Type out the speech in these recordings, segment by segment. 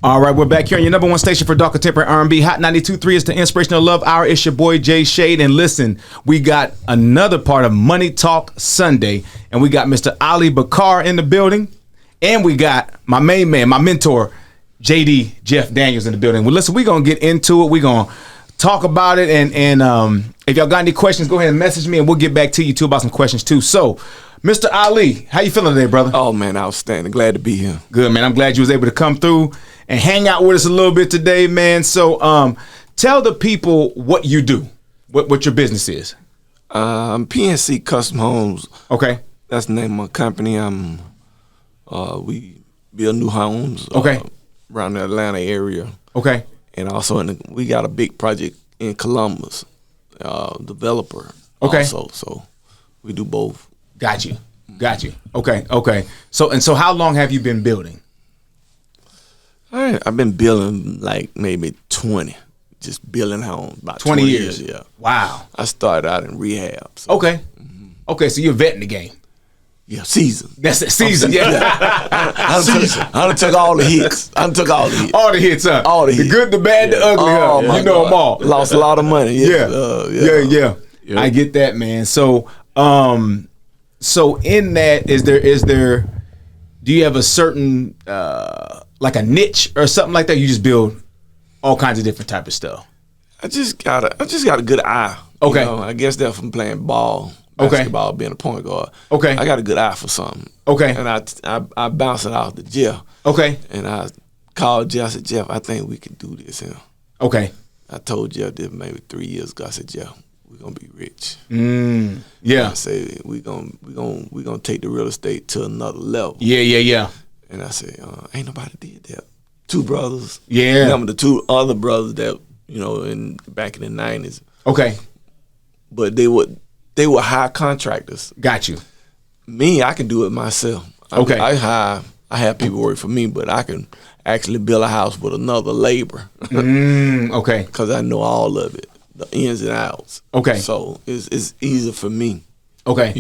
All right, we're back here on your number one station for dark contemporary R&B. Hot 92.3 is the Inspirational Love Hour. It's your boy, Jay Shade. And listen, we got another part of Money Talk Sunday. And we got Mr. Ali Bakar in the building. And we got my main man, my mentor, JD Jeff Daniels in the building. Well, listen, we're going to get into it. We're going to talk about it. And if y'all got any questions, go ahead and message me. And we'll get back to you, too, about some questions, too. So, Mr. Ali, how you feeling today, brother? Oh, man, outstanding. Glad to be here. Good, man. I'm glad you was able to come through and hang out with us a little bit today, man. So tell the people what you do, what your business is. I'm PNC Custom Homes. Okay. That's the name of my company. We build new homes around the Atlanta area. Okay. And also, we got a big project in Columbus, developer. Okay. Also, so we do both. Got you. Okay. So how long have you been building? I've been building like maybe 20, just building homes. About 20 years. Yeah. Wow. I started out in rehab. So. Okay. Okay, so you're a vet in the game. Yeah, season. That's it, season. Yeah. I done took all the hits. All the hits, huh? All the hits. The good, the bad, the ugly, huh? You know them all. Lost a lot of money. Yeah. I get that, man. So in that, is there do you have a certain like a niche or something like that? You just build all kinds of different type of stuff. I just got a good eye. Okay. You know, I guess that's from playing ball, basketball, being a point guard. Okay. I got a good eye for something. Okay. And I bounced it out to Jeff. Okay. And I called Jeff. I said, Jeff, I think we can do this here. Okay. I told Jeff this maybe 3 years ago. I said, Jeff, we're gonna be rich. Yeah. And I said we gonna take the real estate to another level. Yeah. And I said, ain't nobody did that. Two brothers. Yeah. Remember the two other brothers that, back in the 90s. Okay. But they were high contractors. Got you. Me, I can do it myself. Okay. I have people work for me, but I can actually build a house with another labor. Okay. Because I know all of it, the ins and outs. Okay. So it's easier for me. Okay.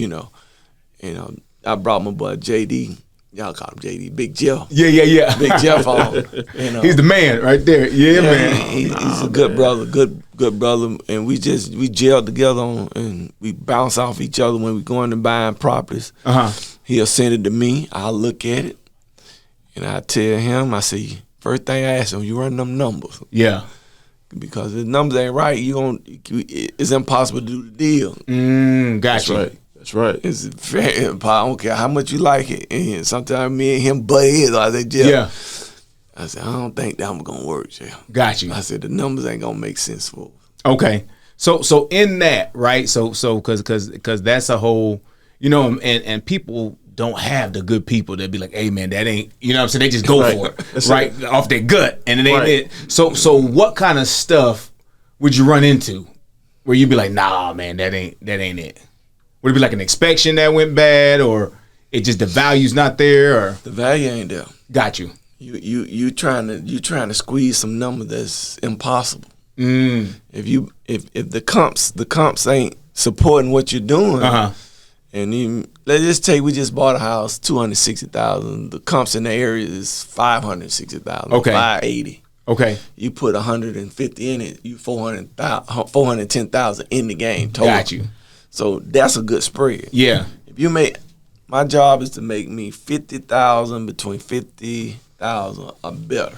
I brought my boy JD. Y'all call him JD, Big Jeff. Yeah. Big Jeff on. He's the man right there. Yeah, man. He's a good brother, good brother, and we gel together and we bounce off each other when we going and buying properties. He'll send it to me. I'll look at it, and I tell him. I say, first thing I ask him, you run them numbers. Yeah. Because if the numbers ain't right, it's impossible to do the deal. Gotcha. That's right. It's very impossible. I don't care how much you like it. And sometimes me and him butt heads. I say, Jeff. Yeah. I said, I don't think that one's gonna work, Jeff. Got you. I said the numbers ain't gonna make sense for us. Okay. So in that, right? So because that's a whole, and people don't have the good people that be like, hey man, that ain't, what I'm saying? They just go for it, right? Off their gut, and it ain't it. So what kind of stuff would you run into where you'd be like, nah, man, that ain't it? Would it be like an inspection that went bad, or it just the value's not there, or the value ain't there? Got you. You trying to squeeze some number that's impossible. If the comps ain't supporting what you're doing, and even, let's just take we just bought a house $260,000. The comps in the area is $560,000. Okay. $580,000. Okay. You put $150 in it, you $410,000 in the game total. Got you. So that's a good spread. Yeah. If you my job is to make me $50,000 between $50,000 or better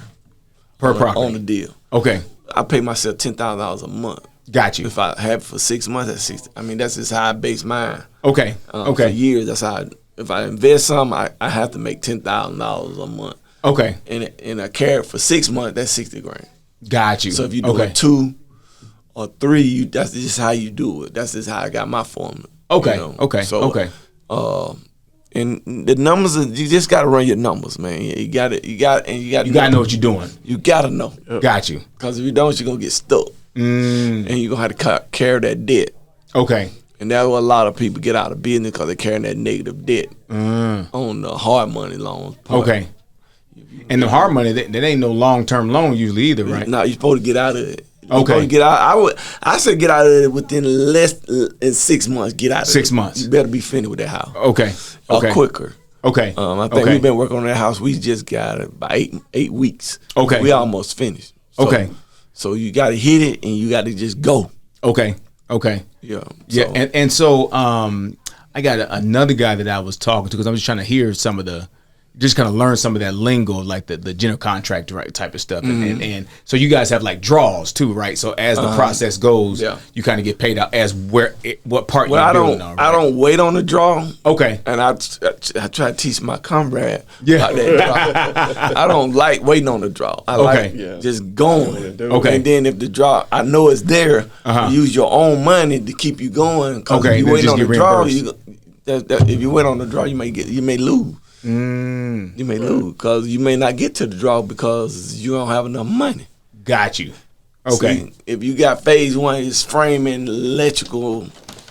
per property on the deal. Okay. I pay myself $10,000 a month. Got you. If I have it for 6 months, that's 60. I mean, that's just how I base mine. Okay. For years, that's how. If I invest some, I have to make $10,000 a month. Okay. And I carry it for 6 months. That's $60,000. Got you. So if you do it 2 or 3, that's just how you do it. That's just how I got my formula. Okay. Okay. So, and the numbers, you just got to run your numbers, man. You got to know what you're doing. You got to know. Got you. Because if you don't, you're gonna get stuck. And you're gonna have to carry that debt. Okay. And that's what a lot of people get out of business, because they're carrying that negative debt on the hard money loans. Okay. And the hard money, that ain't no long-term loan usually either, right? No, you're supposed to get out of it. Okay. Get out. I said get out of it within less than 6 months. Get out of it. 6 months. You better be finished with that house. Okay. Or quicker. Okay. I think we've been working on that house. We just got it about 8 weeks. Okay. We almost finished. So, okay. So you got to hit it and you got to just go. Okay. Okay. Yeah. Yeah. And so I got another guy that I was talking to because I'm just trying to hear some of the. Just kind of learn some of that lingo, like the general contractor right, type of stuff, and so you guys have like draws too, right? So as the process goes, you kind of get paid out as what part you're building on. Right? I don't wait on the draw. Okay, and I try to teach my comrade about that draw. I don't like waiting on the draw. I like just going. Okay, and then if the draw, I know it's there. Use your own money to keep you going. Okay, if you wait on the draw, if you wait on the draw, you may lose. You may lose because you may not get to the draw because you don't have enough money. Got you. Okay. See, if you got phase one, it's framing, electrical,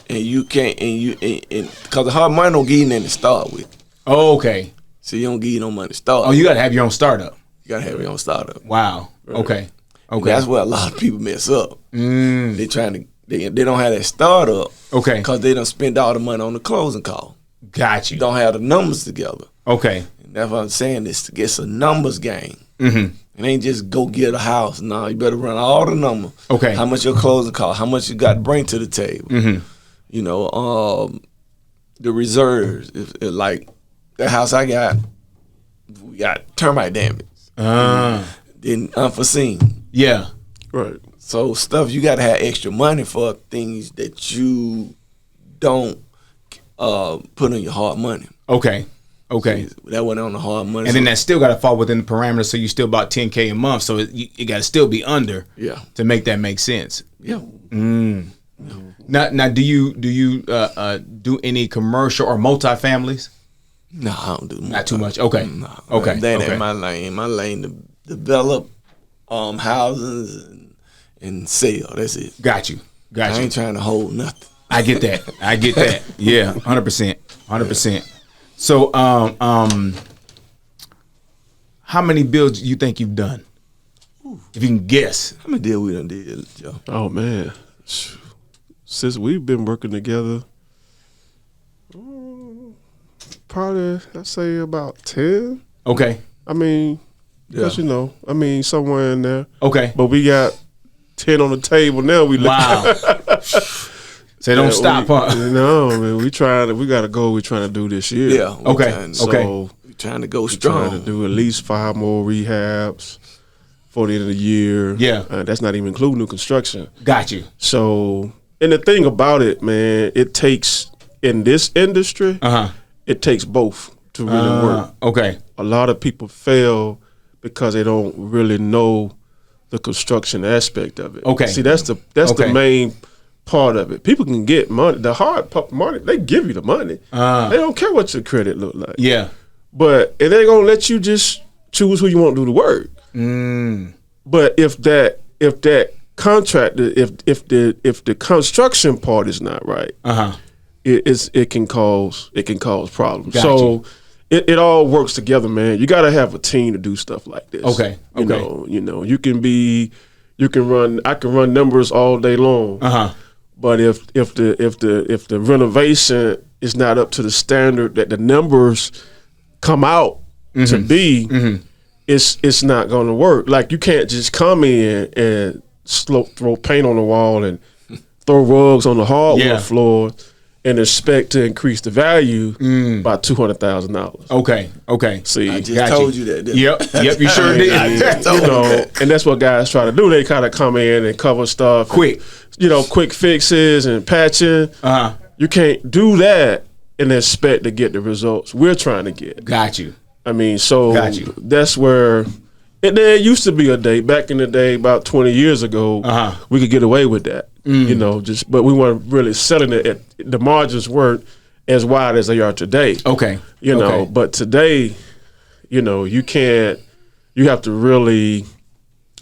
and you can't, because the hard money don't give you nothing to start with. Oh, okay. So you don't give you no money to start. Oh, you got to have your own startup. You got to have your own startup. Wow. Right. Okay. And that's where a lot of people mess up. They don't have that startup. Okay. Because they don't spend all the money on the closing call. Got you. Don't have the numbers together. Okay. And that's what I'm saying. It's a numbers game. It ain't just go get a house. No, you better run all the numbers. Okay. How much your closing cost? How much you got to bring to the table? You know, the reserves. Like that house I got, we got termite damage. Then unforeseen. Yeah. Right. So stuff you got to have extra money for things that you don't put on your hard money. Okay. Okay. So that went on the hard money. And then that still got to fall within the parameters, so you still about $10K a month. So you got to still be under. Yeah. To make that make sense. Yeah. Now, do you do any commercial or multifamilies? No, I don't do not too much. Okay. No. Okay. That ain't my lane. My lane to develop houses and sell. That's it. Got you. I ain't trying to hold nothing. I get that. Yeah, 100%. So, how many builds you think you've done? If you can guess. How many deals we done did, Joe? Oh man, since we've been working together, probably I'd say about 10. Okay. I mean, because somewhere in there. Okay. But we got 10 on the table now. We wow. So don't stop, huh? No, man. We got a goal we're trying to do this year. Yeah. Okay. So we're trying to go strong. Trying to do at least 5 more rehabs for the end of the year. Yeah. That's not even including new construction. Got you. So, and the thing about it, man, it takes, in this industry, it takes both to really work. Okay. A lot of people fail because they don't really know the construction aspect of it. Okay. See, that's the main part of it. People can get money. The hard part, money, they give you the money. They don't care what your credit look like. Yeah. But and they're gonna let you just choose who you want to do the work. But if that contractor, if the construction part is not right, it can cause problems. Got so you. It all works together, man. You got to have a team to do stuff like this. Okay. You know, I can run numbers all day long. But if the renovation is not up to the standard that the numbers come out to be, it's not going to work. Like you can't just come in and throw paint on the wall and throw rugs on the hardwood floor and expect to increase the value by $200,000. Okay. See, I just told you that. Yep, you sure did. And that's what guys try to do. They kind of come in and cover stuff quick, quick fixes and patching. You can't do that and expect to get the results we're trying to get. Got you. I mean, so that's where there used to be a day back in the day, about 20 years ago, we could get away with that. But we weren't really selling it. The margins weren't as wide as they are today. Okay. But today, you can't. You have to really,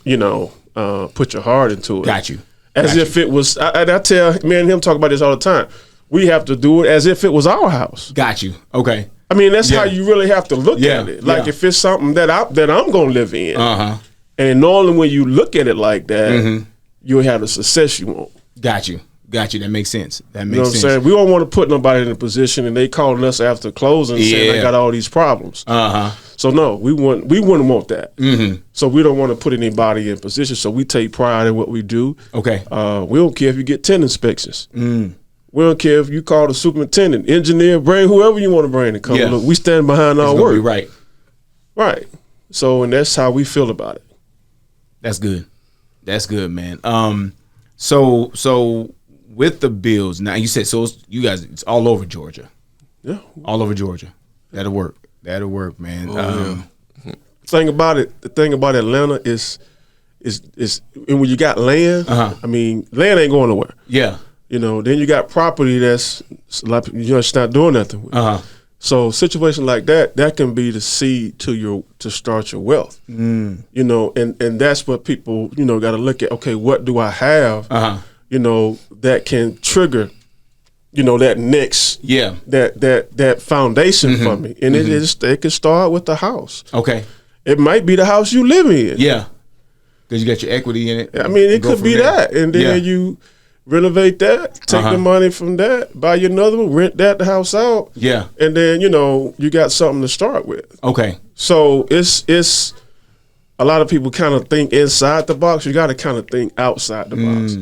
put your heart into it. Got you. As if it was. I tell me and him talk about this all the time. We have to do it as if it was our house. Got you. Okay. I mean, that's how you really have to look at it. Like if it's something that I'm gonna live in, and normally when you look at it like that, you'll have the success you want. Got you. Got you. That makes sense. That makes You know what I'm saying? We don't want to put nobody in a position and they calling us after closing saying I got all these problems. So no, we wouldn't want that. So we don't want to put anybody in position. So we take pride in what we do. Okay. We don't care if you get 10 inspections. We don't care if you call the superintendent, engineer, bring whoever you want to bring to come look. We stand behind our work. Right. Right. So and that's how we feel about it. That's good. That's good, man. So with the bills now, you said you guys it's all over Georgia. Yeah, all over Georgia. That'll work. That'll work, man. The thing about Atlanta is and when you got land, I mean, land ain't going nowhere. Yeah. You know, then you got property that's a lot of people, you're just not doing nothing with. So situation like that can be the seed to start your wealth. You know, and that's what people, you know, got to look at. Okay, what do I have? You know, that can trigger, you know, that next that foundation for me. And it can start with the house. Okay. It might be the house you live in. Yeah. Because you got your equity in it. I mean, it could be that. And then you renovate that, take the money from that, buy you another one, rent the house out. Yeah. And then, you know, you got something to start with. Okay. So it's a lot of people kind of think inside the box. You got to kind of think outside the box.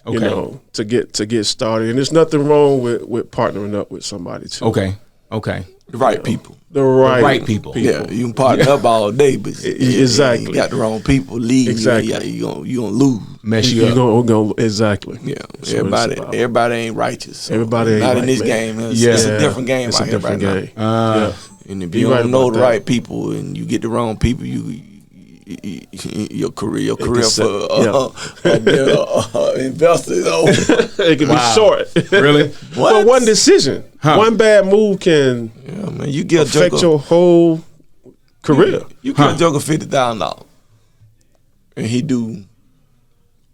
Okay. You know, to get started. And there's nothing wrong with partnering up with somebody too. Okay. Okay. The right people. The right people. Yeah, you can partner up all day, but exactly. You got the wrong people leave. Exactly. You gonna lose. Mess you up. You're gonna exactly. Yeah. So everybody ain't righteous. So everybody ain't not right, in this man. game. It's a different game. It's a different game. Now. And if you don't know the right people and you get the wrong people, your career for investors over. It can be short. Really? Well, one decision, one bad move can you get affect your whole career. You give a joker $50,000, and he do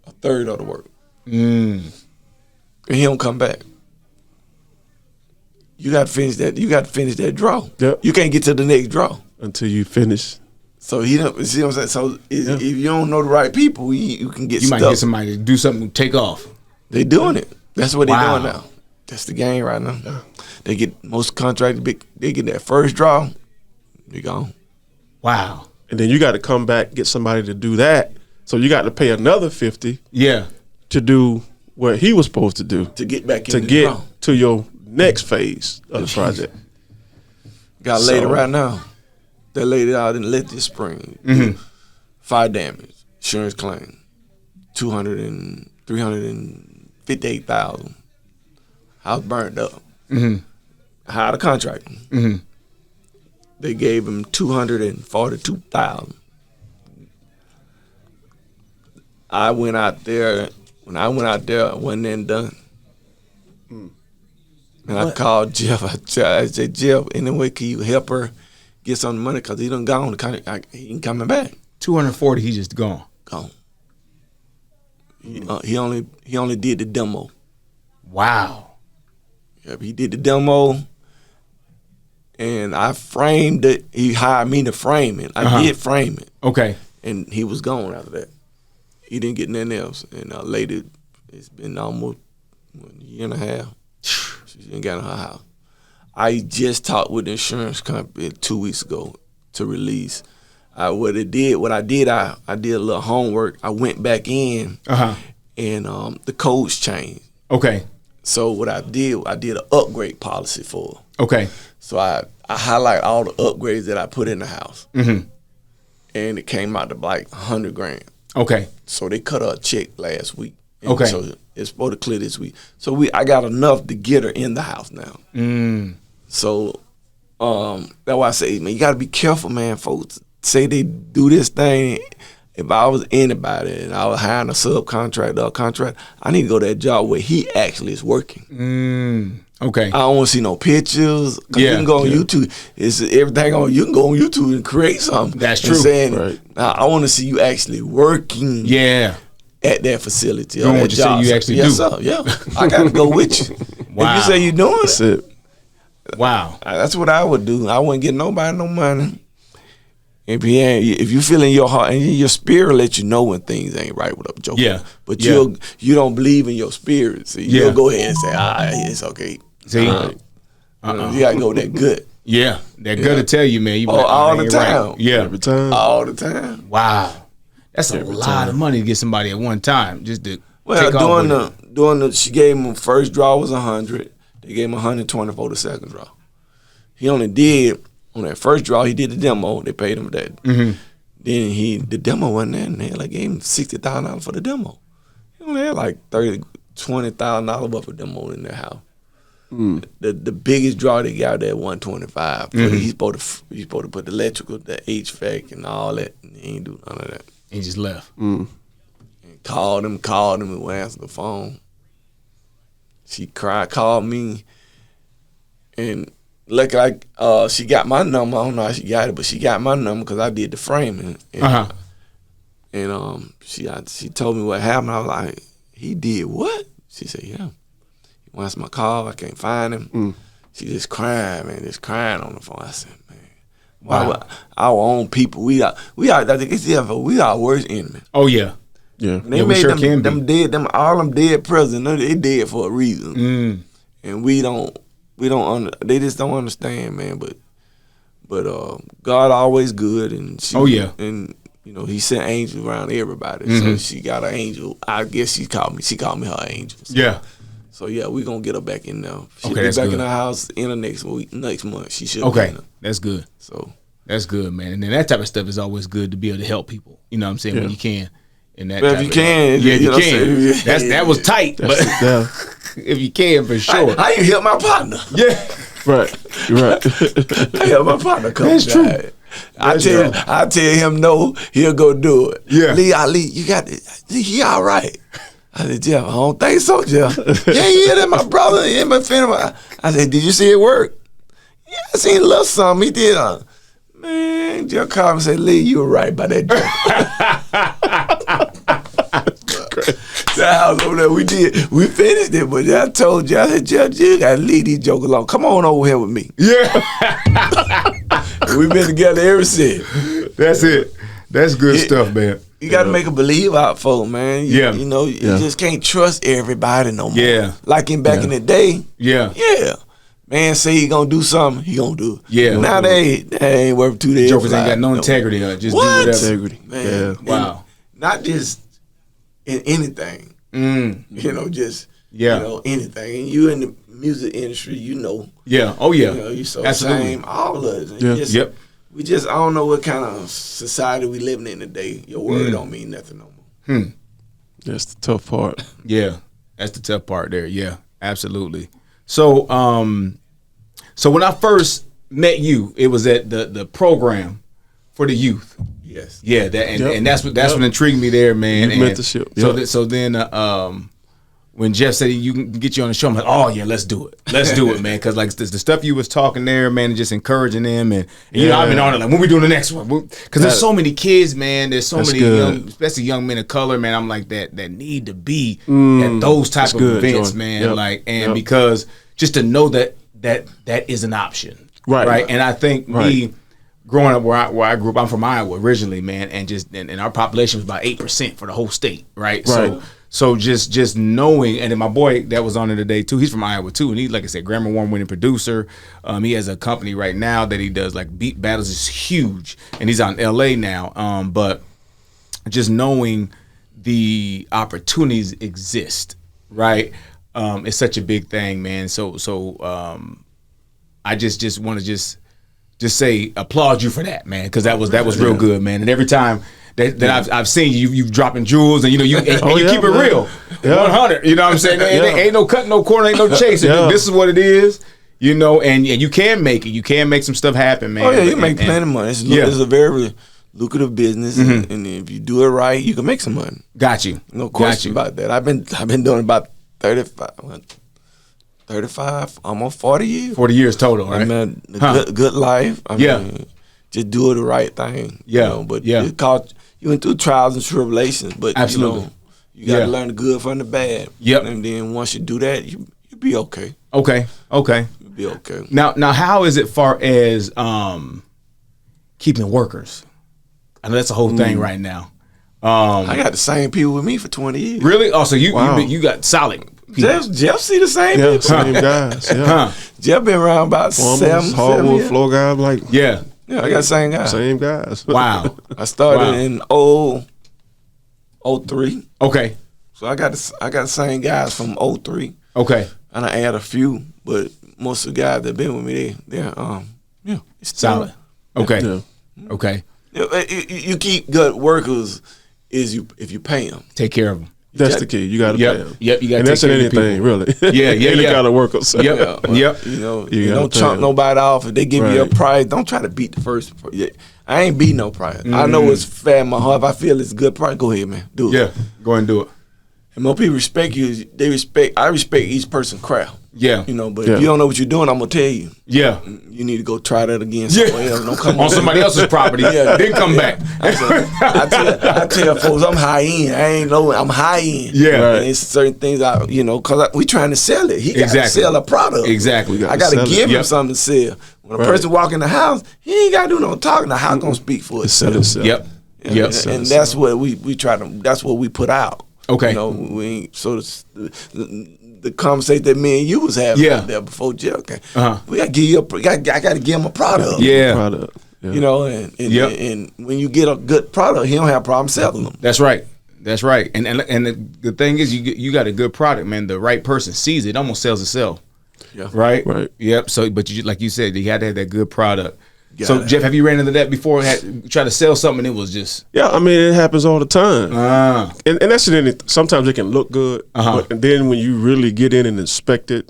a third of the work, and he don't come back. You got to finish that. You got to finish that draw. Yep. You can't get to the next draw until you finish. So he don't see what I'm saying. So if you don't know the right people, you can get. You stuck. might get somebody to do something, take off. They doing it. That's what they doing now. That's the game right now. Yeah. They get most contracts. They get that first draw. They gone. Wow. And then you got to come back, get somebody to do that. So you got to pay another $50. Yeah. To do what he was supposed to do. To get back in. To get to your next phase of the project. Got a lady right now. That lady out in Lit this spring. Fire damage, insurance claim, $358,000. House burned up. Hired a contractor. They gave him $242,000. I went out there. When I went out there, it wasn't then done. And I called Jeff. I said, Jeff, anyway, can you help her get some money? Because he done gone. He ain't coming back. 240, he just gone. Gone. He only did the demo. Wow. Yep, he did the demo, and I framed it. He hired me to frame it. I did frame it. Okay. And he was gone after that. He didn't get nothing else. And later, it's been almost a year and a half. She ain't got in her house. I just talked with the insurance company 2 weeks ago to release. What I did, I did a little homework. I went back in, and the codes changed. Okay. So what I did an upgrade policy for her. Okay. So I highlight all the upgrades that I put in the house, and it came out to like $100,000. Okay. So they cut her a check last week. Okay. So it's supposed to clear this week. So I got enough to get her in the house now. So that's why I say, man, you got to be careful, man. Folks say they do this thing. If I was anybody and I was hiring a subcontractor or a contract, I need to go to that job where he actually is working. Okay. I don't want to see no pictures. You can go on YouTube. It's everything on. You can go on YouTube and create something. That's true. Right. I want to see you actually working. Yeah. At that facility. Doing what you say you actually do. Yes, sir. Yeah. I got to go with you. Wow. If you say you're doing That's it. Wow. That's what I would do. I wouldn't get nobody no money. If you feel in your heart and your spirit let you know when things ain't right with a joker. Yeah. But you don't believe in your spirit. So you'll go ahead and say, it's okay. See? You gotta go that good. Yeah. That good to tell you, man. You all the time. Right. Yeah. Every time. All the time. Wow. That's a lot of money to get somebody at one time. Just to during the she gave him first draw was 100. They gave him 120 for the second draw. He only did on that first draw. He did the demo. They paid him that. Mm-hmm. Then the demo wasn't there, and they gave him $60,000 for the demo. He only had like $20,000 worth of demo in their house. Mm. The biggest draw they got there 125. Mm-hmm. He's supposed to put the electrical, the HVAC, and all that. And he ain't do none of that. He just left. Mm. And called him, and wouldn't answer the phone. She called me, and look like she got my number. I don't know how she got it, but she got my number because I did the framing. And she told me what happened. I was like, he did what? She said, yeah. He wants my call. I can't find him. Mm. She just crying, man, on the phone. I said, man, wow. Our own people, we are our worst enemy. Oh yeah. Yeah, they made all them dead presidents. They dead for a reason, and we don't. They just don't understand, man. But God always good, and and He sent angels around everybody. Mm-hmm. So she got an angel. I guess she called me her angel. So, yeah. So yeah, we gonna get her back in there. She'll be back good. In the house in the next month. She should. Okay, be in that's good. So that's good, man. And then that type of stuff is always good to be able to help people. You know what I'm saying? When you can. And that if you can, you can. That was tight, but if you can, for sure. How you help my partner? Yeah, right. I help my partner come. That's true. I tell him no, he'll go do it. Yeah, Lee, you got it. He all right. I said, Jeff, I don't think so, Jeff. yeah, that's my brother. Yeah, my friend. I said, did you see it work? Yeah, I seen a little something. He did. Man, Jeff called me and said, Lee, you were right about that joke. That house over there, we finished it, but I told you, I said, Jeff, you gotta leave these jokers alone. Come on over here with me. Yeah. We've been together ever since. That's it. That's good stuff, man. You gotta make a believe out for, man. You just can't trust everybody no more. Yeah. Like back in the day. Yeah. Yeah. Man say he gonna do something, he gonna do it. Yeah. Now they ain't worth 2 days. Jokers ain't got no integrity. Just do whatever. Integrity. Man. Yeah. Wow. Not just in anything. Just anything. And you in the music industry, Yeah. Oh yeah. You so absolutely. Same, all of us. Yeah. We just I don't know what kind of society we living in today. Your word don't mean nothing no more. That's the tough part. Yeah. That's the tough part there. Yeah. Absolutely. So so when I first met you, it was at the program for the youth. Yes. Yeah, and that's what intrigued me there, man. Youth mentorship. Yep. So then when Jeff said you can get you on the show, I'm like, oh yeah, let's do it. Let's do it, man. Because like the stuff you was talking there, man, and just encouraging them, and I've been on it like, when we doing the next one? Because there's so many kids, man. There's so many young, especially young men of color, man. I'm like that need to be at those type of events, Jordan. man. Yep. Like because just to know that is an option, right? And I think me. Growing up where I grew up, I'm from Iowa originally, man, and our population was about 8% for the whole state, right? So just knowing, and then my boy that was on it today too, he's from Iowa too, and he's like I said, Grammy Award winning producer. He has a company right now that he does like beat battles, is huge, and he's out in LA now. But just knowing the opportunities exist, right? It's such a big thing, man. So I just want to just say applaud you for that, man, because that was real good, man. And every time that I've seen you dropping jewels, and you keep it real, 100. You know what I'm saying? Ain't no cut, no corner, ain't no chasing. This is what it is, and you can make it. You can make some stuff happen, man. Oh yeah, you make plenty of money. It's a very lucrative business, and if you do it right, you can make some money. Got you. No question about that. I've been doing about 35, almost 40 years. 40 years total, right? I mean, good life. I mean, just do the right thing. But you went through trials and tribulations, but absolutely, you got to learn the good from the bad. Yep. And then once you do that, you'll be okay. Okay. You'll be okay. Now, how is it far as keeping workers? I know that's a whole thing right now. I got the same people with me for 20 years. Really? Oh, so you Wow. you got solid people. Jeff see the same Yeah, people. same guys. Yeah. Jeff been around about Foreman, 7 hardwood years. floor guys, like Yeah. Yeah, I got the same guy. same guys. Wow. I started Wow. in 03. Okay. So I got the same guys from 03. Okay. And I add a few, but most of the guys that been with me, they're it's still- Solid. Okay. Yeah. Okay. You keep good workers if you pay them. Take care of them. That's the key. You got to Yep. pay them. Yep. You got to And take that's in care of anything, people. really. Yeah. Any Yeah. kind of worker. So. Yep. Yep. You know, You you gotta don't pay chump 'em. nobody off. If they give you a Right. price, don't try to beat the first. I ain't beating no price. I know it's fair in my heart. If I feel it's a good price, go ahead, man. Do it. Yeah. Go ahead and do it. And more people respect you. I respect each person's craft. Yeah. You know, but Yeah. if you don't know what you're doing, I'm gonna tell you. Yeah. You need to go try that again Yeah. somewhere else. Don't come On somebody else's property. Yeah. Then come back. I tell folks I'm high end. I ain't low. I'm high end. Yeah. Right. And it's certain things cause we trying to sell it. He got to Exactly. sell a product. Exactly. I got to sell it. give him Yep. something to sell. When a Right. person walk in the house, he ain't got to do no talking. The house gonna speak for Sell itself. itself. Yep. Yeah, Yep. and that's what we try to. That's what we put out. Okay. You know, we ain't, so the conversation that me and you was having Yeah. out there before Jeff came. Uh-huh. We got to give you. I got to give him a product. Yeah. Product. Yeah. You know, and Yep. and when you get a good product, he don't have problem selling them. That's right. That's right. And the thing is, you got a good product, man. The right person sees it, it almost sells itself. Yeah. Right. Right. Yep. So, but you, like you said, you had to have that good product. Got So, it. Jeff, have you ran into that before? Try to sell something, and it was just Yeah, I mean, it happens all the time. And that's in it. Sometimes it can look good, but and then when you really get in and inspect it,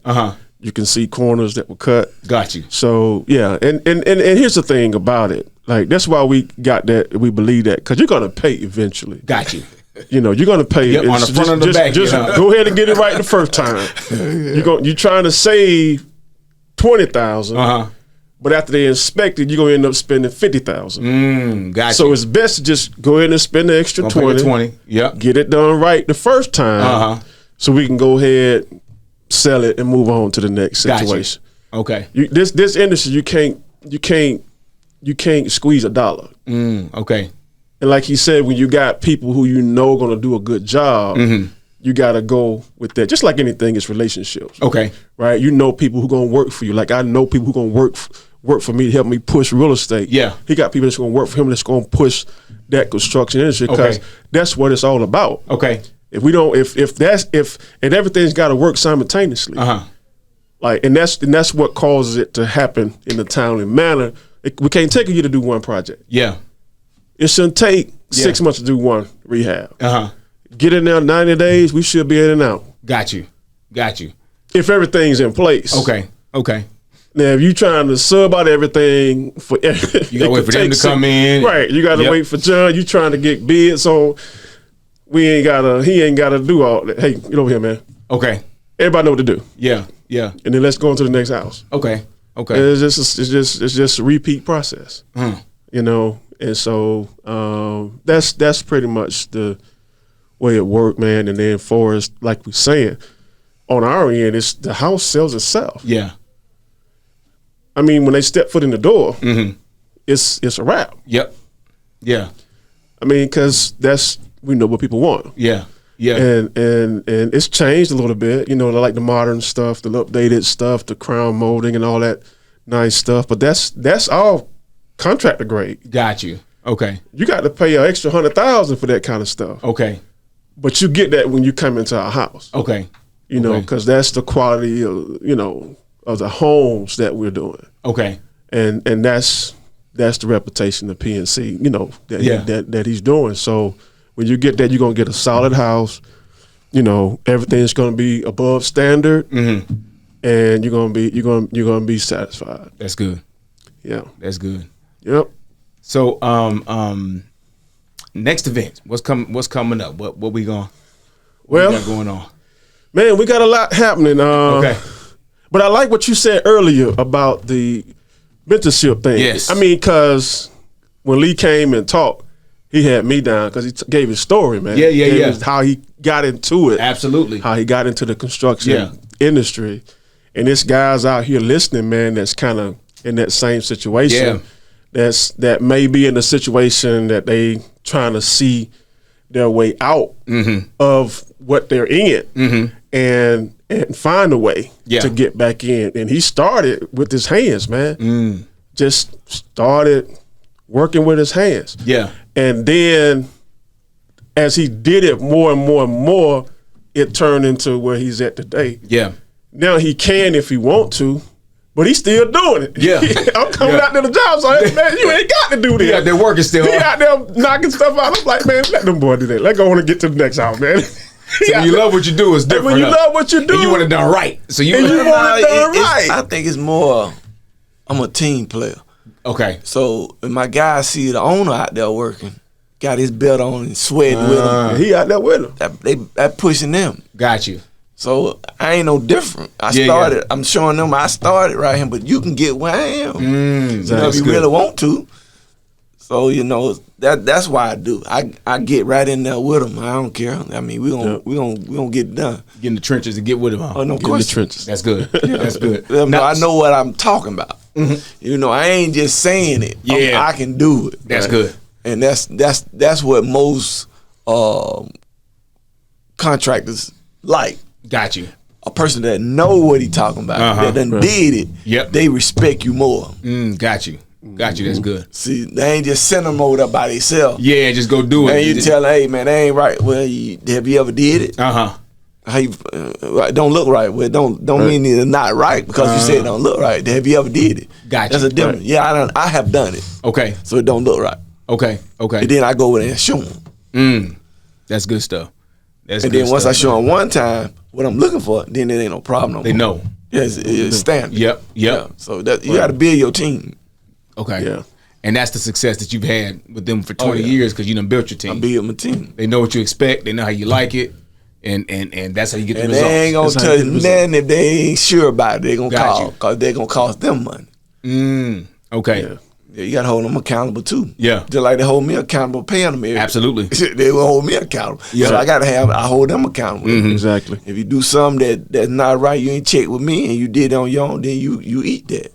you can see corners that were cut. got you. So yeah, and here's the thing about it. Like that's why we got that. We believe that because you're gonna pay eventually. Got you. You know, you're gonna pay. Yep, on It's the front and the back, Just yeah. go ahead and get it right the first time. You're trying to save $20,000, but after they inspect it, you're gonna end up spending $50,000. Got So you. it's best to just go ahead and spend the extra Gonna pay the 20. 20. Yep. Get it done right the first time, so we can go ahead, sell it, and move on to the next Got you. situation. Okay. This industry, you can't squeeze a dollar. Okay. And like he said, when you got people who you know going to do a good job, you got to go with that. Just like anything, it's relationships. Okay. Right? You know people who going to work for you. Like I know people who going to work for me to help me push real estate. Yeah. He got people that's going to work for him that's going to push that construction industry because Okay. that's what it's all about. Okay. If we don't, if everything's got to work simultaneously. Like, and that's what causes it to happen in a timely manner. We can't take a year to do one project. Yeah. It shouldn't take 6 months to do one rehab. Get in there 90 days, we should be in and out. Got you. Got you. If everything's in place. Okay. Okay. Now, if you're trying to sub out everything for You gotta wait for them to come in. Right. You got to Yep. wait for John. You trying to get bids on. He ain't got to do all that. Hey, get over here, man. Okay. Everybody know what to do. Yeah. Yeah. And then let's go on to the next house. Okay. Okay. And it's just a repeat process. You know, and so that's pretty much the way it worked, man. And then for us, like we're saying, on our end, it's the house sells itself. Yeah. I mean, when they step foot in the door, it's a wrap. Yep. Yeah. I mean, because we know what people want. Yeah. Yeah. And it's changed a little bit, you know, like the modern stuff, the updated stuff, the crown molding and all that nice stuff. But that's all contractor grade. Got you. Okay. You got to pay an extra $100,000 for that kind of stuff. Okay. But you get that when you come into our house. Okay. You know, Okay. because that's the quality of, you know, of the homes that we're doing. Okay. And that's the reputation of PNC, you know, that he's doing. So when you get that, you're gonna get a solid house. You know, everything's gonna be above standard, and you're gonna be satisfied. That's good. Yeah. That's good. Yep. So, next event, what's coming up? What we got going on? Man, we got a lot happening. Okay. But I like what you said earlier about the mentorship thing. Yes. I mean, because when Lee came and talked, he had me down because he gave his story, man. Yeah, yeah, Gave yeah. his- how he got into it. Absolutely. How he got into the construction Yeah. industry. And this guy's out here listening, man, that's kind of in that same situation. Yeah. that may be in a situation that they trying to see their way out of what they're in and find a way to get back in. And he started with his hands, man. Just started working with his hands. Yeah. And then as he did it more and more and more, it turned into where he's at today. Yeah. Now he can if he want to, but he's still doing it. Yeah. I'm coming out to the job, so hey, man, you ain't got to do this. He out there working still. He out there knocking stuff out. I'm like, man, let them boys do that. Let go on and get to the next house, man. So when you love what you do, it's different. When you love what you do, and you want it done right. So you want it done right. I think it's more. I'm a team player. Okay. So if my guys see the owner out there working, got his belt on and sweating with him, he out there with him. That pushing them. Got you. So I ain't no different. I'm showing them I started right here, but you can get where I am. If you really want to. So that's why I do. I get right in there with them. I don't care. I mean, we gonna get it done. Get in the trenches and get with them. Huh? Oh no, get in the trenches. That's good. That's good. Now, I know what I'm talking about. I ain't just saying it. Yeah, I can do it. That's good. And that's what most contractors like. Got you. A person that know what he talking about, that done did it. Yep. They respect you more. Got you. Got you. That's good. See, they ain't just send them over there by themselves. Yeah, just go do it. And you tell them, hey man, they ain't right. Well, have you ever did it? How you don't look right? Well, don't mean it's not right because you say it don't look right. Have you ever did it? Got you. That's a difference. Right. Yeah, I have done it. Okay. So it don't look right. Okay. And then I go over there and show them. That's good stuff. And then once I show them one time what I'm looking for, then it ain't no problem no more. They know. Yeah, it's standard. Yep. Yeah. So that you got to build your team. Okay. Yeah. And that's the success that you've had with them for 20 years because you done built your team. I built my team. They know what you expect. They know how you like it. And that's how you get the results. And they ain't going to tell you nothing if they ain't sure about it. They going to call because they're going to cost them money. Okay. Yeah, you got to hold them accountable too. Yeah. Just like they hold me accountable paying them every. Absolutely. They will hold me accountable. Yeah. So I hold them accountable. Exactly. If you do something that's not right, you ain't checked with me and you did it on your own, then you eat that.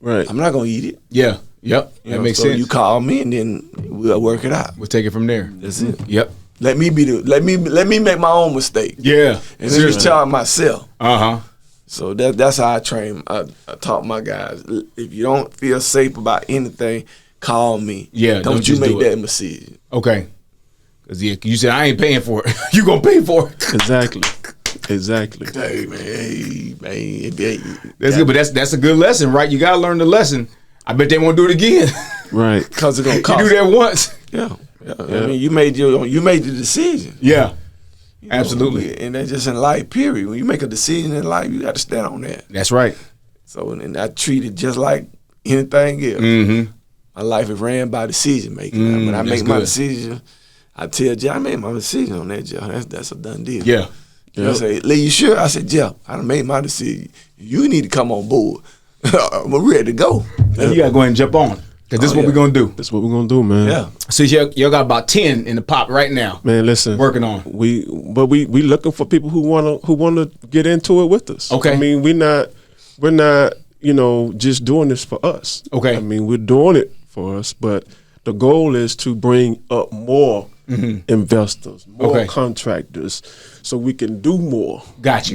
Right. I'm not going to eat it. Yeah. Yep. That makes sense. You call me and then we'll work it out. We'll take it from there. That's it. Yep. Let me make my own mistake. Yeah. And then just charge myself. So that's how I train. I taught my guys. If you don't feel safe about anything, call me. Yeah. Don't you make that decision. Okay. Because you said I ain't paying for it. You gonna pay for it. Exactly. Hey man. That's good, but that's a good lesson, right? You gotta learn the lesson. I bet they won't do it again. Right. Because it's gonna cost. You do that once. Yeah. I mean, you made the decision. Yeah. Absolutely. And that's just in life, period. When you make a decision in life, you got to stand on that. That's right. So, and I treat it just like anything else. My life is ran by decision making. When I make my decision, I tell Jeff, I made my decision on that, Jeff. That's a done deal. Yeah. I say, Lee, you sure? I said, Jeff, I done made my decision. You need to come on board. We're ready to go. You got to go ahead and jump on. Because this is what we're going to do. That's what we're going to do, man. Yeah. So y'all got about 10 in the pot right now. Man, listen. Working on. We looking for people who wanna get into it with us. Okay. I mean, we're not, just doing this for us. Okay. I mean, we're doing it for us, but the goal is to bring up more investors, more contractors, so we can do more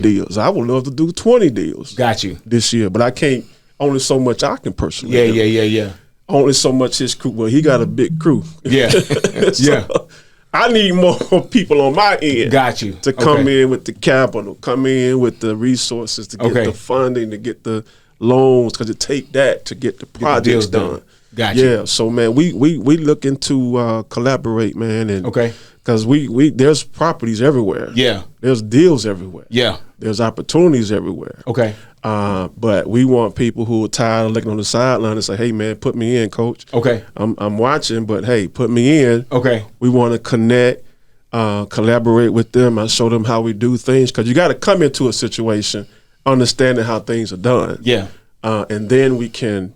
deals. I would love to do 20 deals. Got you. This year, but I can't. Only so much I can personally. Yeah. Only so much his crew. Well, he got a big crew. Yeah. So I need more people on my end. Got you. To come in with the capital, come in with the resources to get the funding, to get the loans, because it take that to get the projects done. Got you. Yeah. So man, we looking to collaborate, man, and because we there's properties everywhere. Yeah. There's deals everywhere. Yeah. There's opportunities everywhere. Okay. But we want people who are tired of looking on the sideline and say, "Hey, man, put me in, coach. Okay, I'm watching, but hey, put me in." Okay, we want to connect, collaborate with them. I show them how we do things because you got to come into a situation understanding how things are done. Yeah, and then we can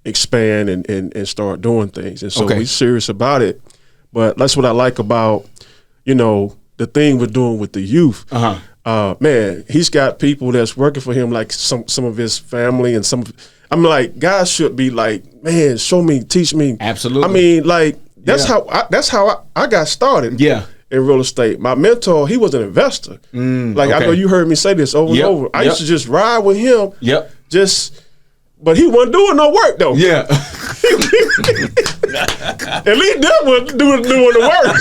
expand and start doing things. And so we're serious about it. But that's what I like about the thing we're doing with the youth. Man, he's got people that's working for him, like some of his family and some. I'm like, guys should be like, man, show me, teach me. Absolutely. I mean, like that's how I got started. Yeah. In real estate. My mentor, he was an investor. Like I know you heard me say this over and over. I used to just ride with him. Yep. But he wasn't doing no work though. Yeah. At least that was doing the work.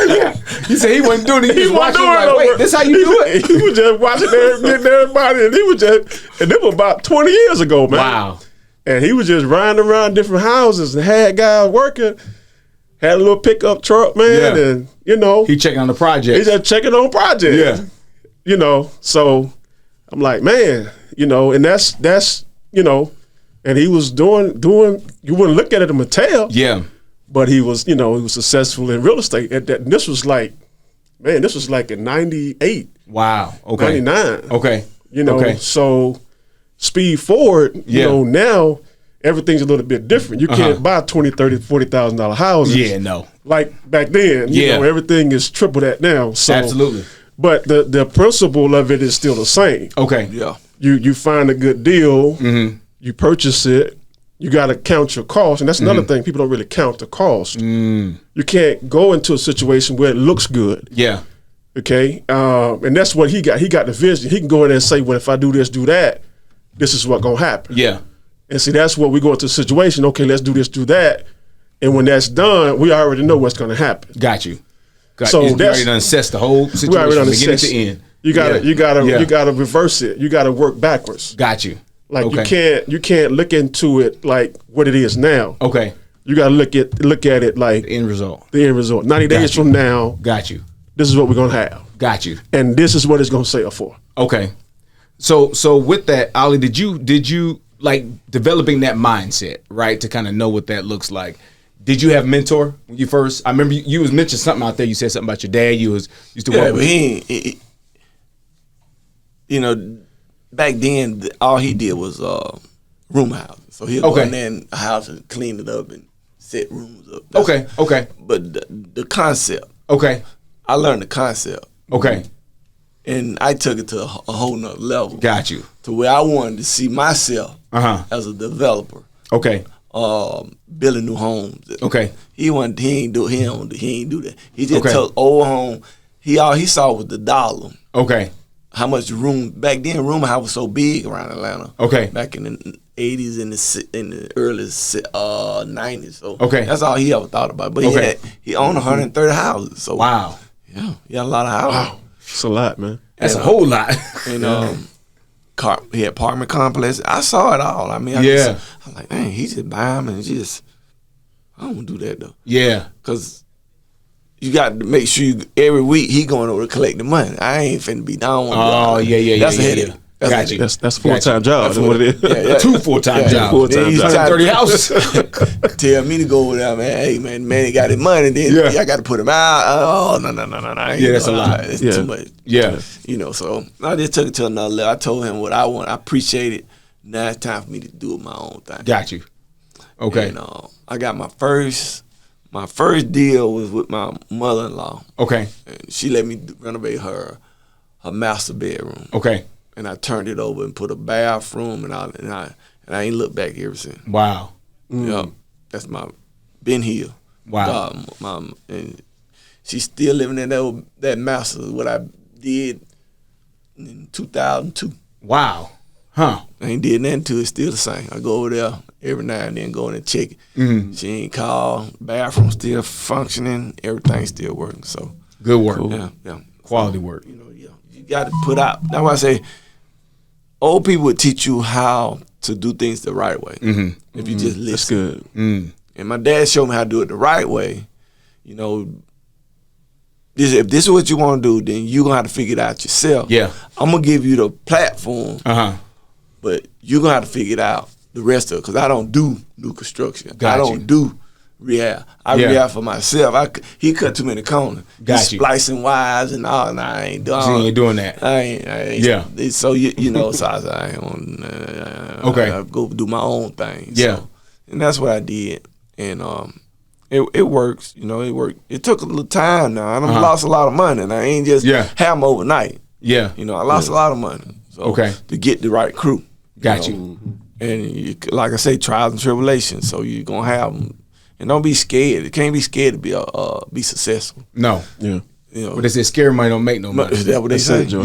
Yeah. He said he wasn't doing it. He was wasn't watching doing like, no wait, work. this how you do it? He was just watching getting everybody, and he was just, and this was about 20 years ago, man. Wow. And he was just riding around different houses and had guys working. Had a little pickup truck, man, and he checking on the project. He just checking on projects. Yeah. So I'm like, man, and that's and he was doing. You wouldn't look at it and tell. Yeah. But he was, he was successful in real estate. And this was like in '98. Wow. Okay. '99. Okay. So speed forward, now everything's a little bit different. You can't buy $20,000, $30,000, $40,000 houses. Yeah, no. Like back then. Everything is triple that now. So, absolutely. But the principle of it is still the same. Okay. Yeah. You find a good deal, you purchase it, you got to count your costs. And that's another thing. People don't really count the cost. You can't go into a situation where it looks good. Yeah. Okay. And that's what he got. He got the vision. He can go in there and say, well, if I do this, do that, this is what's going to happen. Yeah. And see, that's what we go into a situation. Okay, let's do this, do that. And when that's done, we already know what's going to happen. Got you. So you already done assessed the whole situation from beginning to end. You gotta reverse it. You gotta work backwards. Got you. Like you can't look into it like what it is now. Okay. You gotta look at it like the end result. 90 days from now. Got you. This is what we're gonna have. Got you. And this is what it's gonna sell for. Okay. So with that, Ali, did you like developing that mindset, right, to kind of know what that looks like? Did you have a mentor when you first? I remember you was mentioning something out there. You said something about your dad. You used to work with. Back then, all he did was room house. So he'd go in there in a house and clean it up and set rooms up. Okay. But the concept. Okay. I learned the concept. Okay. And I took it to a whole nother level. Got you. To where I wanted to see myself as a developer. Okay. Building new homes. Okay. He ain't do that. He just took old home. He saw with the dollar. Okay. How much room back then? Room house was so big around Atlanta. Okay. Back in the 80s and in the early 90s. So that's all he ever thought about. But he owned 130 houses. So wow. Yeah, he had a lot of houses. Wow, it's a lot, man. That's a whole lot. And he had apartment complex. I saw it all. I mean, I'm like, dang, he just buy them and I don't do that though. Yeah, because you got to make sure every week he going over to collect the money. I ain't finna be down. That's a headache. That's a full-time job. That's what it is. Yeah. 2 full-time jobs. Full-time job. 30 houses. Tell me to go over there, man. Hey, man, he got his money. Then I got to put him out. No. Yeah, that's a lot. It's too much. Yeah. So I just took it to another level. I told him what I want. I appreciate it. Now it's time for me to do my own thing. Got you. Okay. And I got my first deal was with my mother-in-law. Okay. And she let me renovate her master bedroom. Okay. And I turned it over and put a bathroom and I ain't looked back ever since. Wow. Yeah, that's been here. Wow. Mom, and she's still living in that master. What I did in 2002. Wow. Huh. I ain't did nothing to it. Still the same. I go over there every now and then, go in and check it. Mm-hmm. She ain't called. Bathroom still functioning. Everything's still working. So good work. Cool. Yeah. Quality work. You got to put out. That's why I say old people would teach you how to do things the right way. Mm-hmm. If you just listen. That's good. Mm. And my dad showed me how to do it the right way. If this is what you want to do, then you're going to have to figure it out yourself. Yeah. I'm going to give you the platform, but you're going to have to figure it out the rest of it, because I don't do new construction. I don't do rehab. I rehab for myself. He cut too many corners. Got you. Splicing wires and all, and I ain't doing. So you ain't doing that. I ain't. Yeah. So so I said I ain't want. I go do my own thing. Yeah. So, and that's what I did, and it works. It worked. It took a little time. Now I done lost a lot of money, and I ain't just have them overnight. Yeah. I lost a lot of money. So to get the right crew. Got you. And you, like I say, trials and tribulations. So you're gonna have them, and don't be scared. You can't be scared to be successful. No. Yeah. You know, But they say scary money don't make no money. is that what they say? Yeah.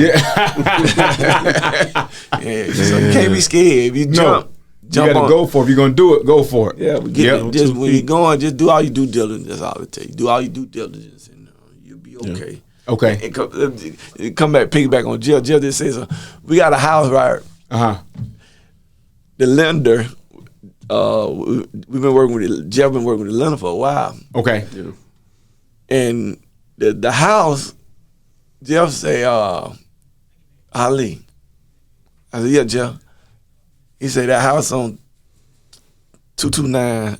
Yeah. So you can't be scared. If you jump You got to go for it. If you're going to do it, go for it. Yeah, just when you're going, just do all your due diligence. That's all I tell you. Do all your due diligence, and you'll be okay. Yeah. Okay. And come back, piggyback on Jill. Jill just says, we got a house, right? The lender, we've been working with Jeff. Been working with the lender for a while. Okay. Yeah. And the house, Jeff say, Ali. I said, yeah, Jeff. He said that house on 229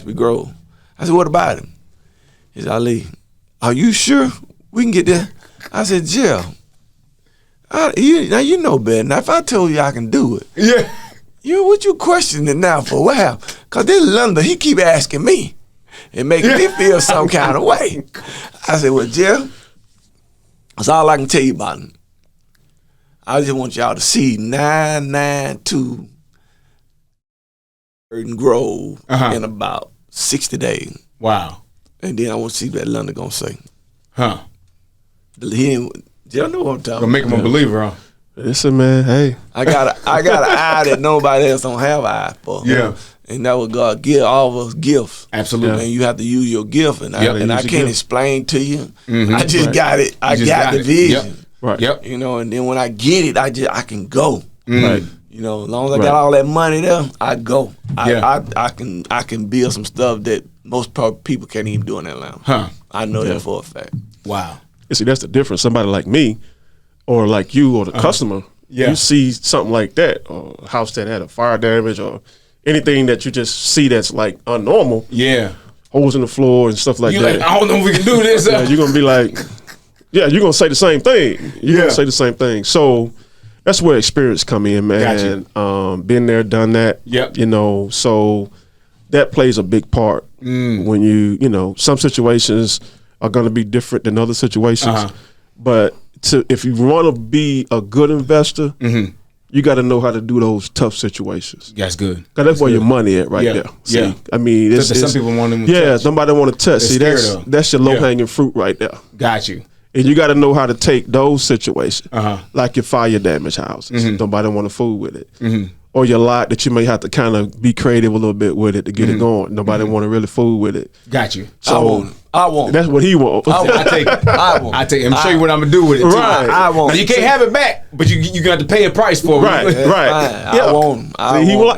we grow. I said, what about him? He said, Ali, are you sure we can get there? I said, Jeff, now you know better. Now if I told you I can do it, what you questioning now for? What happened? Cause this lender, he keep asking me and making me feel some kind of way. I said, well, Jeff, that's all I can tell you about him. I just want y'all to see 992 Burton Grove in about 60 days. Wow. And then I want to see what that lender gonna say. Huh. Y'all know what I'm talking about. Gonna make him a believer, huh? Listen, man, hey. I got an eye that nobody else don't have an eye for. Yeah. And that was God give all of us gifts. Absolutely. And you have to use your gift. And I can't explain to you. Mm-hmm. I just got it. I got the vision. Yep. Right. Yep. You know, and then when I get it, I can go. Right. You know, as long as I got all that money there, I go. Yeah. I can build some stuff that most people can't even do in Atlanta. Huh. I know that for a fact. Wow. You see, that's the difference. Somebody like me, or like you, or the customer, you see something like that, or a house that had a fire damage, or anything that you just see that's like unnormal. Yeah. Holes in the floor and stuff like You that. like, I don't know if we can do this. Yeah, you're gonna be like, yeah, you're gonna say the same thing. You're gonna say the same thing. So that's where experience come in, man. Been there, done that. Yep. You know, so that plays a big part when you know, some situations are gonna be different than other situations. But if you want to be a good investor, you got to know how to do those tough situations. That's good. Cause that's where your money at right there. See, I mean, some people want them. Somebody want to touch. See, that's your low hanging fruit right there. Got you. And you got to know how to take those situations, like your fire damage houses. Nobody want to fool with it. Or your lot that you may have to kind of be creative a little bit with it to get it going. Nobody want to really fool with it. Got you. So I won't. That's what he wants. I take it. I take it. I'm show you what I'm gonna do with it. Too. Right. I won't. Now, you can't have it back, but you got to pay a price for it. Right. I won't.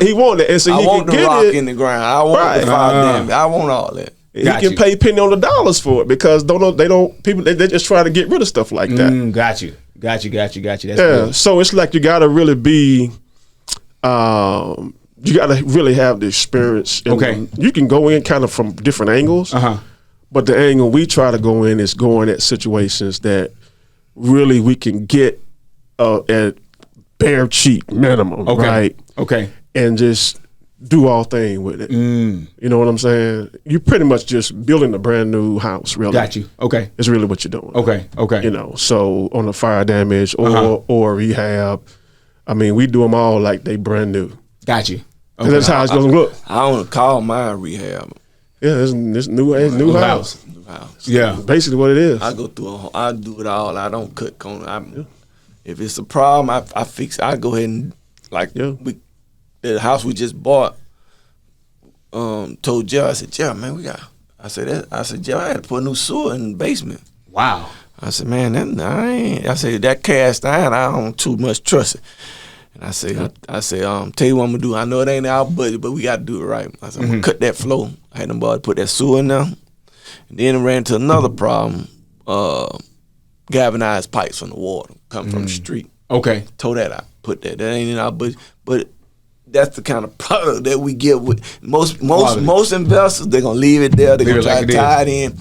He want it, and so I he want can the get rock it in the ground. I want the fire damage. I want all that. He can pay penny on the dollars for it because they just try to get rid of stuff like that. Got you. That's good. So it's like you got to really be, you got to really have the experience. Okay. You can go in kind of from different angles, but the angle we try to go in is going at situations that really we can get at bare cheap minimum, right? Okay. And just do all thing with it. You know what I'm saying? You're pretty much just building a brand new house, really. Got you. Okay. It's really what you're doing. Okay. You know, so on the fire damage or rehab, I mean, we do them all like they brand new. Got you. Okay. That's how it's gonna look. I don't call mine rehab. Yeah, it's new house. New house. Yeah. Basically what it is. I go through. I do it all. I don't cut corners. If it's a problem, I fix it. I go ahead and the house we just bought. Told Jeff, I said, Jeff, man, I said, Jeff, I had to put a new sewer in the basement. Wow. I said, man, I said that cast iron, I don't too much trust it. And I said, tell you what I'm gonna do. I know it ain't our budget, but we gotta do it right. I said, I'm gonna cut that flow. I had them boys put that sewer in there. And then I ran into another problem. Galvanized pipes from the water coming from the street. Okay. Tore that out. Put that. That ain't in our budget. But that's the kind of product that we get with most investors. They're gonna leave it there. They're gonna try to tie it in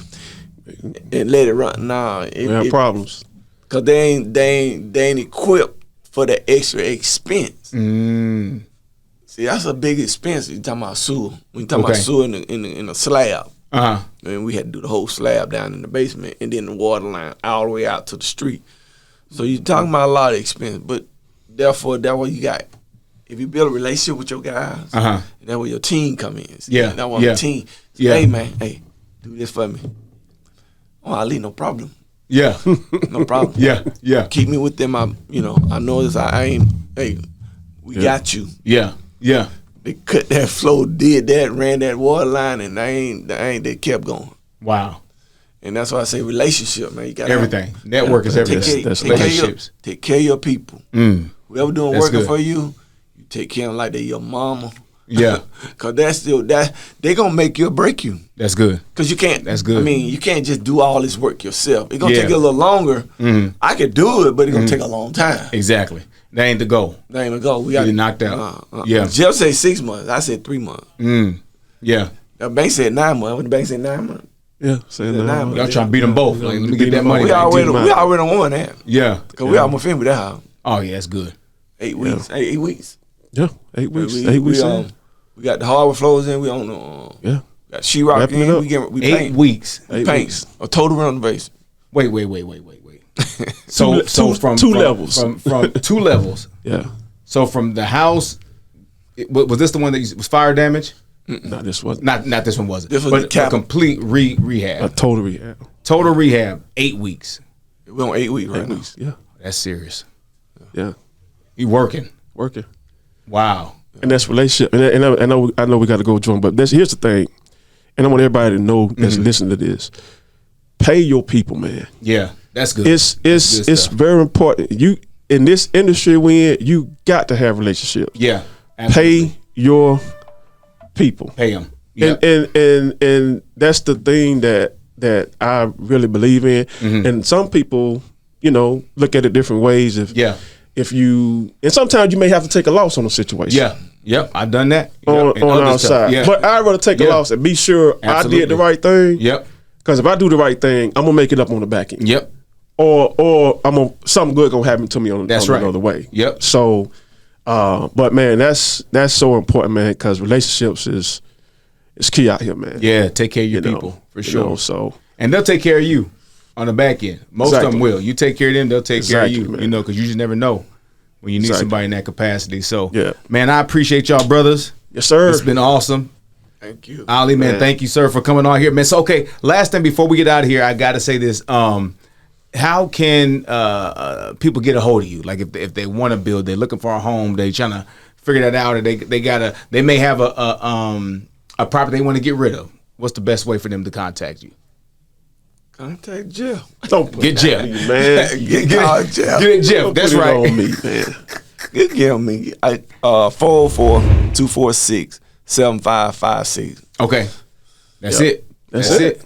and let it run. Nah, we have problems because they ain't equipped for the extra expense. See, that's a big expense. You talking about sewer? When you talking about sewer in a slab, and we had to do the whole slab down in the basement, and then the water line all the way out to the street. So you talking about a lot of expense, but therefore that's what you got. if you build a relationship with your guys, that's where your team come in. Yeah, that's where the team. Say, hey man, hey, do this for me. Oh, Ali, no problem. Yeah, no problem. Yeah. Keep me with them. I know this. I ain't. Hey, we got you. Yeah. They cut that flow, did that, ran that water line, and they kept going. Wow. And that's why I say relationship, man. You got everything. Network is everything. That's relationships. Take care of your people. Whoever doing working good. for you, you take care of them like they your mama. Yeah. Cause that's still they gonna make you or break you. That's good. Cause you can't. That's good. I mean, you can't just do all this work yourself. It's gonna take you a little longer. I could do it, but it's gonna take a long time. Exactly. That ain't the goal. That ain't the goal. We got get knocked out. Yeah. Jeff said 6 months. I said 3 months. Yeah. The bank said 9 months. When the bank said 9 months. Yeah, saying 9 months. Y'all trying to beat them both. Like, let me get that money. We already won that. Yeah. Cause we almost finished with that house. Oh yeah, that's good. 8 weeks. 8 weeks. Yeah, 8 weeks. 8 weeks. We got the hardwood floors in. We on the got sheetrock in. We 8 weeks. We paint a total renovation. Wait. So from 2 levels. From 2 levels. Yeah. So from the house, was this the one that was fire damage? No, this wasn't. Not this one, was it? This was but a complete rehab. A total rehab. Total rehab. 8 weeks. We on 8 weeks right 8 weeks. now. Yeah. That's serious. Yeah. You working? Wow. And that's relationship. And I know we got to go, John. But here's the thing, and I want everybody to know that's listening to this. Pay your people, man. Yeah, that's good. It's very important. You in this industry we in, you got to have relationships. Yeah, absolutely. Pay your people. Pay them. Yep. And that's the thing that I really believe in. And some people, look at it different ways. If you, and sometimes you may have to take a loss on a situation. Yeah. Yep. I've done that on our side. Yeah. But I'd rather take a loss and be sure I did the right thing. Yep. Because if I do the right thing, I'm gonna make it up on the back end. Yep. Or something good gonna happen to me on another way. Yep. So, but man, that's so important, man. Because relationships is key out here, man. Yeah. Take care of your people for sure. And they'll take care of you on the back end. Most of them will. You take care of them, they'll take care of you. Man. Because you just never know when you need somebody in that capacity. So, man, I appreciate y'all, brothers. Yes, sir. It's been awesome. Thank you, Ali, man. Thank you, sir, for coming on here, man. So, okay, last thing before we get out of here, I gotta say this. How can people get a hold of you? Like, if they want to build, they're looking for a home, they trying to figure that out, or they may have a property they want to get rid of. What's the best way for them to contact you? Contact Jeff. Don't get Jeff, man. Get Jeff. Get Jeff. That's right. On me, man. Get on me. 404-246-7556. Okay. That's it. That's it.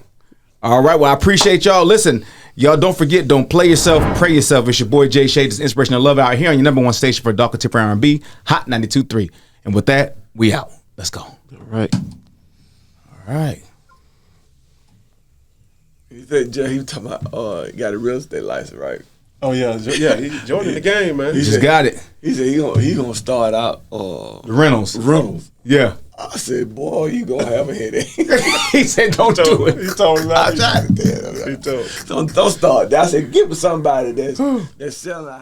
All right. Well, I appreciate y'all. Listen, y'all don't forget, don't play yourself, pray yourself. It's your boy Jay Shade. It's Inspirational Love out here on your #1 station for dark contemporary R&B, Hot 92.3. And with that, we out. Let's go. All right. He said, Jay, he was talking about, he got a real estate license, right? Oh yeah, he's joining the game, man. He just got it. He said he gonna start out the rentals. Yeah. I said, boy, you gonna have a headache. He said, don't do it. He told me I tried to tell him. Don't start. I said, give me somebody that's selling.